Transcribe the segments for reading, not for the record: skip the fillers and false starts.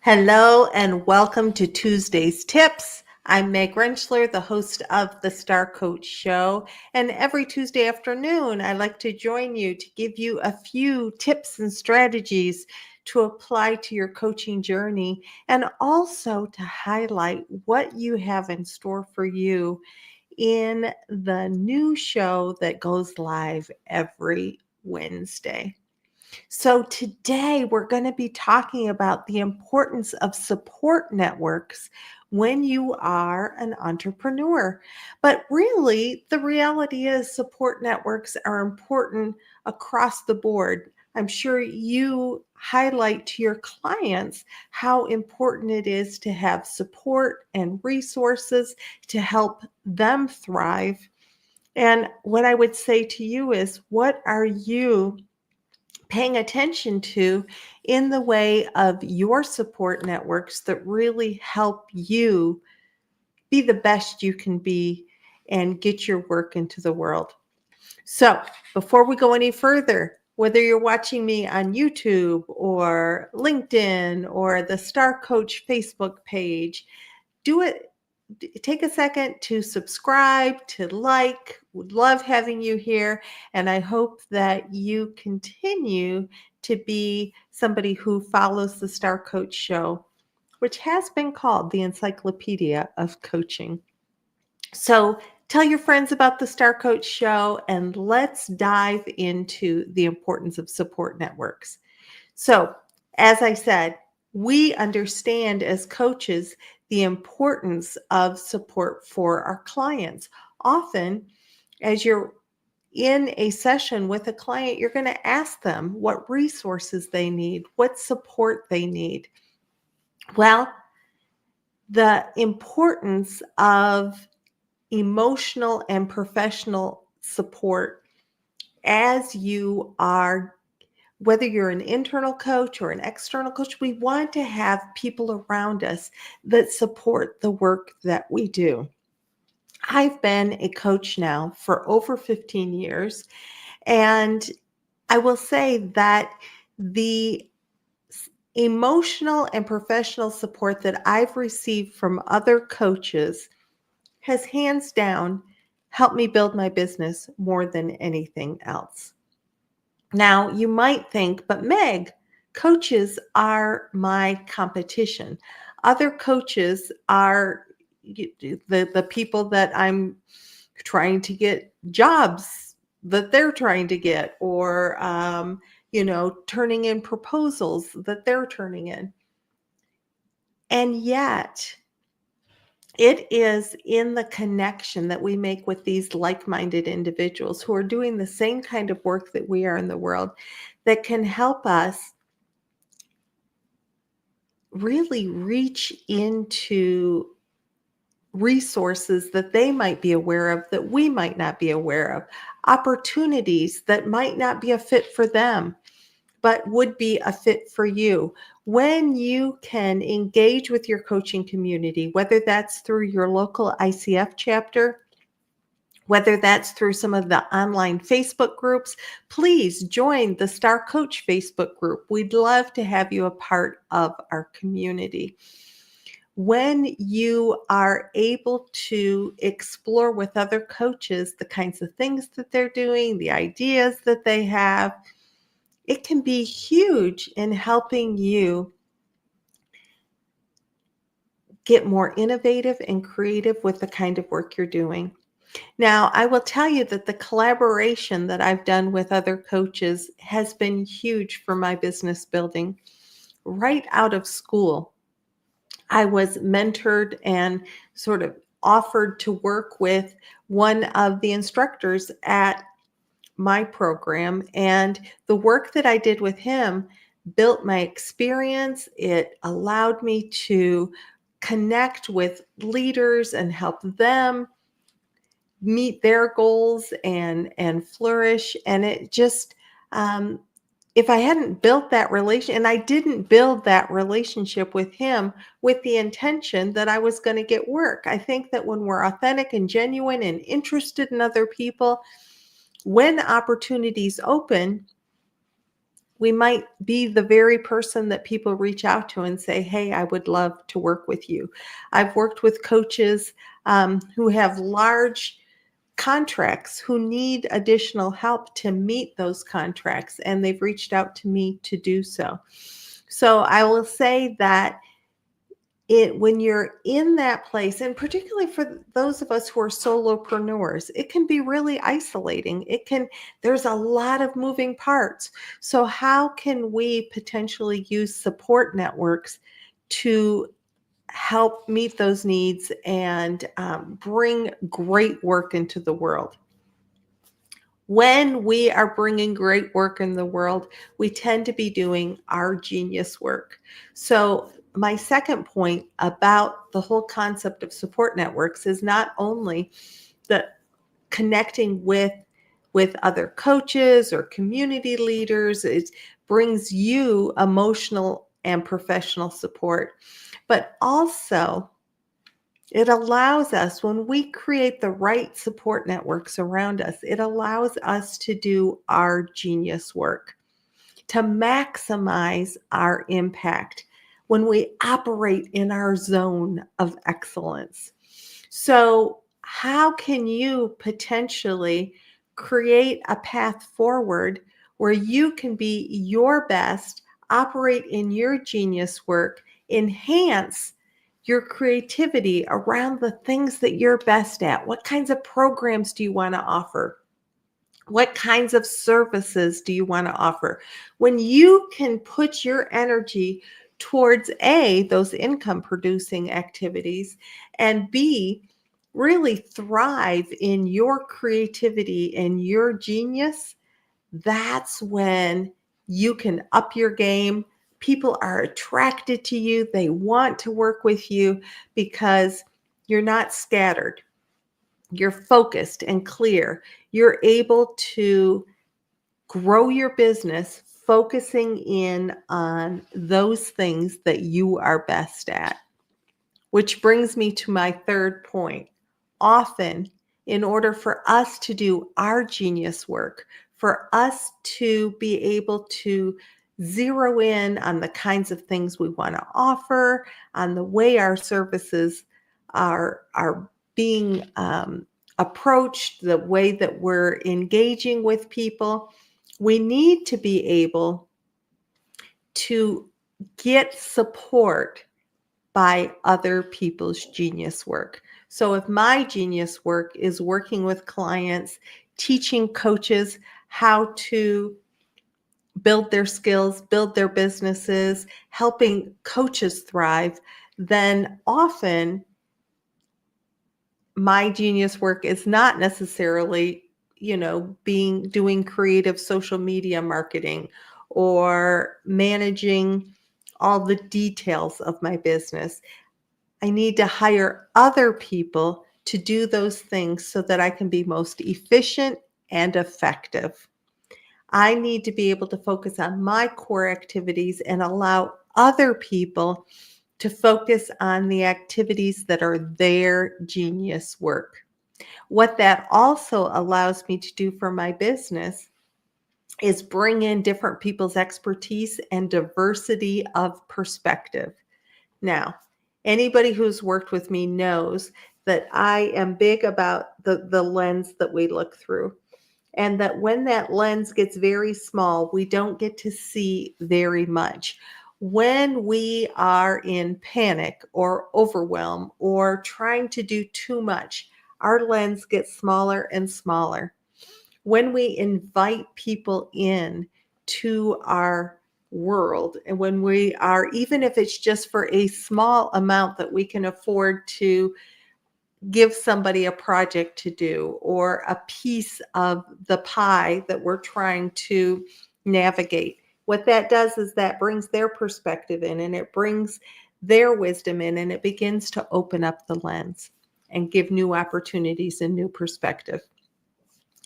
Hello and welcome to Tuesday's Tips. I'm Meg Rentschler, the host of the Star Coach Show. And every Tuesday afternoon, I like to join you to give you a few tips and strategies to apply to your coaching journey and also to highlight what you have in store for you in the new show that goes live every Wednesday. So, today we're going to be talking about the importance of support networks when you are an entrepreneur. But really, the reality is support networks are important across the board. I'm sure you highlight to your clients how important it is to have support and resources to help them thrive. And what I would say to you is, what are you paying attention to in the way of your support networks that really help you be the best you can be and get your work into the world? So, before we go any further, whether you're watching me on YouTube or LinkedIn or the Star Coach Facebook page, do it. Take a second to subscribe, to like. Would love having you here. And I hope that you continue to be somebody who follows the Star Coach Show, which has been called the Encyclopedia of Coaching. So tell your friends about the Star Coach Show and let's dive into the importance of support networks. So, as I said, we understand as coaches the importance of support for our clients. Often, as you're in a session with a client, you're going to ask them what resources they need, what support they need. Well, the importance of emotional and professional support as you are, whether you're an internal coach or an external coach, we want to have people around us that support the work that we do. I've been a coach now for over 15 years, and I will say that the emotional and professional support that I've received from other coaches has hands down helped me build my business more than anything else. Now, you might think, but Meg, coaches are my competition. Other coaches are the people that I'm trying to get jobs that they're trying to get, or, turning in proposals that they're turning in. And yet, it is in the connection that we make with these like-minded individuals who are doing the same kind of work that we are in the world that can help us really reach into resources that they might be aware of that we might not be aware of, opportunities that might not be a fit for them but would be a fit for you. When you can engage with your coaching community, whether that's through your local ICF chapter, whether that's through some of the online Facebook groups, please join the Star Coach Facebook group. We'd love to have you a part of our community. When you are able to explore with other coaches the kinds of things that they're doing, the ideas that they have, it can be huge in helping you get more innovative and creative with the kind of work you're doing. Now, I will tell you that the collaboration that I've done with other coaches has been huge for my business building. Right out of school, I was mentored and sort of offered to work with one of the instructors at my program, and the work that I did with him built my experience. It allowed me to connect with leaders and help them meet their goals and flourish. And it just, if I hadn't built that relation, and I didn't build that relationship with him with the intention that I was going to get work. I think that when we're authentic and genuine and interested in other people, when opportunities open, we might be the very person that people reach out to and say, hey, I would love to work with you. I've worked with coaches who have large contracts who need additional help to meet those contracts, and they've reached out to me to do so. So I will say that when you're in that place, and particularly for those of us who are solopreneurs, it can be really isolating. There's a lot of moving parts. So how can we potentially use support networks to help meet those needs and bring great work into the world? When we are bringing great work in the world, we tend to be doing our genius work. So my second point about the whole concept of support networks is not only the connecting with other coaches or community leaders, it brings you emotional and professional support, but also it allows us, when we create the right support networks around us, it allows us to do our genius work, to maximize our impact when we operate in our zone of excellence. So, how can you potentially create a path forward where you can be your best, operate in your genius work, enhance your creativity around the things that you're best at? What kinds of programs do you want to offer? What kinds of services do you want to offer? When you can put your energy towards A, those income producing activities, and B, really thrive in your creativity and your genius, that's when you can up your game. People are attracted to you. They want to work with you because you're not scattered. You're focused and clear. You're able to grow your business focusing in on those things that you are best at. Which brings me to my third point. Often, in order for us to do our genius work, for us to be able to zero in on the kinds of things we want to offer, on the way our services are being approached, the way that we're engaging with people, we need to be able to get support by other people's genius work. So if my genius work is working with clients, teaching coaches how to build their skills, build their businesses, helping coaches thrive, then often my genius work is not necessarily, doing creative social media marketing or managing all the details of my business. I need to hire other people to do those things so that I can be most efficient and effective. I need to be able to focus on my core activities and allow other people to focus on the activities that are their genius work. What that also allows me to do for my business is bring in different people's expertise and diversity of perspective. Now, anybody who's worked with me knows that I am big about the lens that we look through. And that when that lens gets very small, we don't get to see very much. When we are in panic or overwhelm or trying to do too much, our lens gets smaller and smaller. When we invite people in to our world, and when we are, even if it's just for a small amount that we can afford to give somebody a project to do or a piece of the pie that we're trying to navigate. What that does is that brings their perspective in, and it brings their wisdom in, and it begins to open up the lens and give new opportunities and new perspective.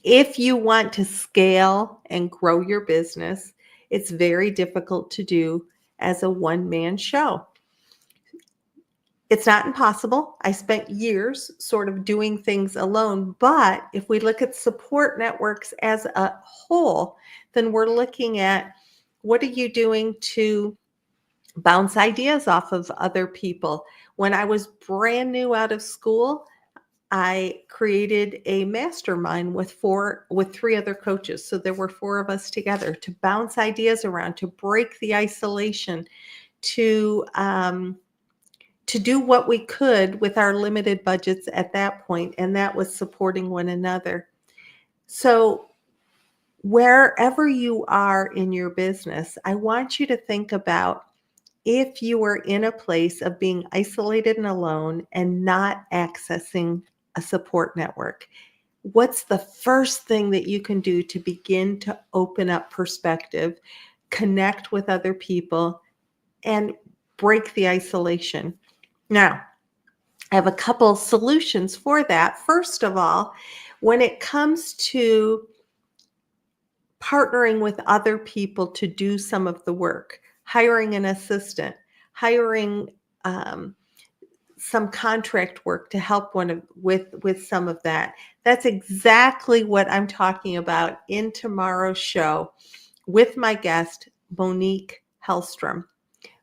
If you want to scale and grow your business, it's very difficult to do as a one-man show. It's not impossible. I spent years sort of doing things alone, but if we look at support networks as a whole, then we're looking at What are you doing to bounce ideas off of other people? When I was brand new out of school, I created a mastermind with three other coaches. So there were four of us together to bounce ideas around, to break the isolation, to do what we could with our limited budgets at that point, and that was supporting one another. So wherever you are in your business, I want you to think about, if you are in a place of being isolated and alone and not accessing a support network, what's the first thing that you can do to begin to open up perspective, connect with other people, and break the isolation? Now, I have a couple solutions for that. First of all, when it comes to partnering with other people to do some of the work, hiring an assistant, hiring some contract work to help with some of that. That's exactly what I'm talking about in tomorrow's show with my guest, Monique Helstrom.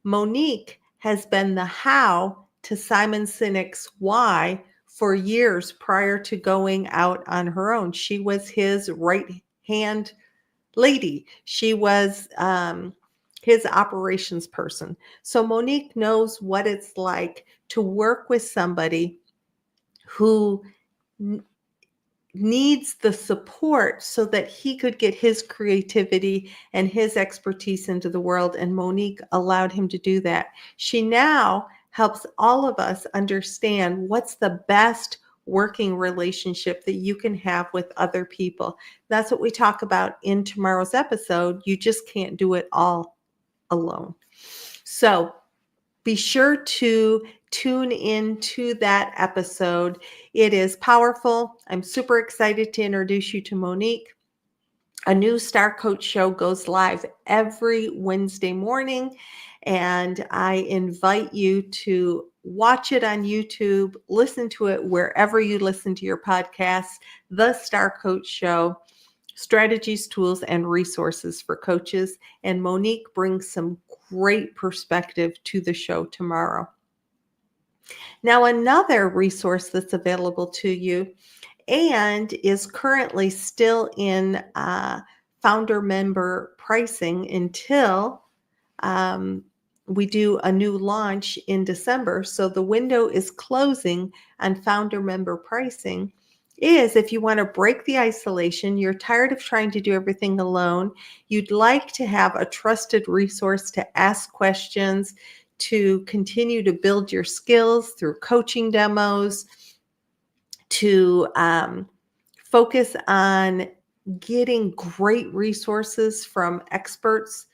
Monique has been the how to Simon Sinek's why for years prior to going out on her own. She was his right hand lady. She was his operations person. So Monique knows what it's like to work with somebody who needs the support so that he could get his creativity and his expertise into the world. And Monique allowed him to do that. She now helps all of us understand what's the best working relationship that you can have with other people. That's what we talk about in tomorrow's episode. You just can't do it all alone. So be sure to tune in to that episode. It is powerful. I'm super excited to introduce you to Monique. A new Star Coach show goes live every Wednesday morning, and I invite you to watch it on YouTube, listen to it wherever you listen to your podcasts. The Star Coach Show, strategies, tools, and resources for coaches. And Monique brings some great perspective to the show tomorrow. Now, another resource that's available to you and is currently still in founder member pricing until we do a new launch in December. So the window is closing on founder member pricing. Is if you want to break the isolation, you're tired of trying to do everything alone, you'd like to have a trusted resource to ask questions, to continue to build your skills through coaching demos, to focus on getting great resources from experts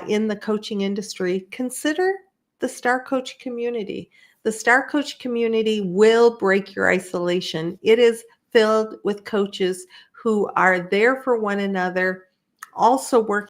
in the coaching industry, consider the Star Coach community. The Star Coach community will break your isolation. It is filled with coaches who are there for one another, also working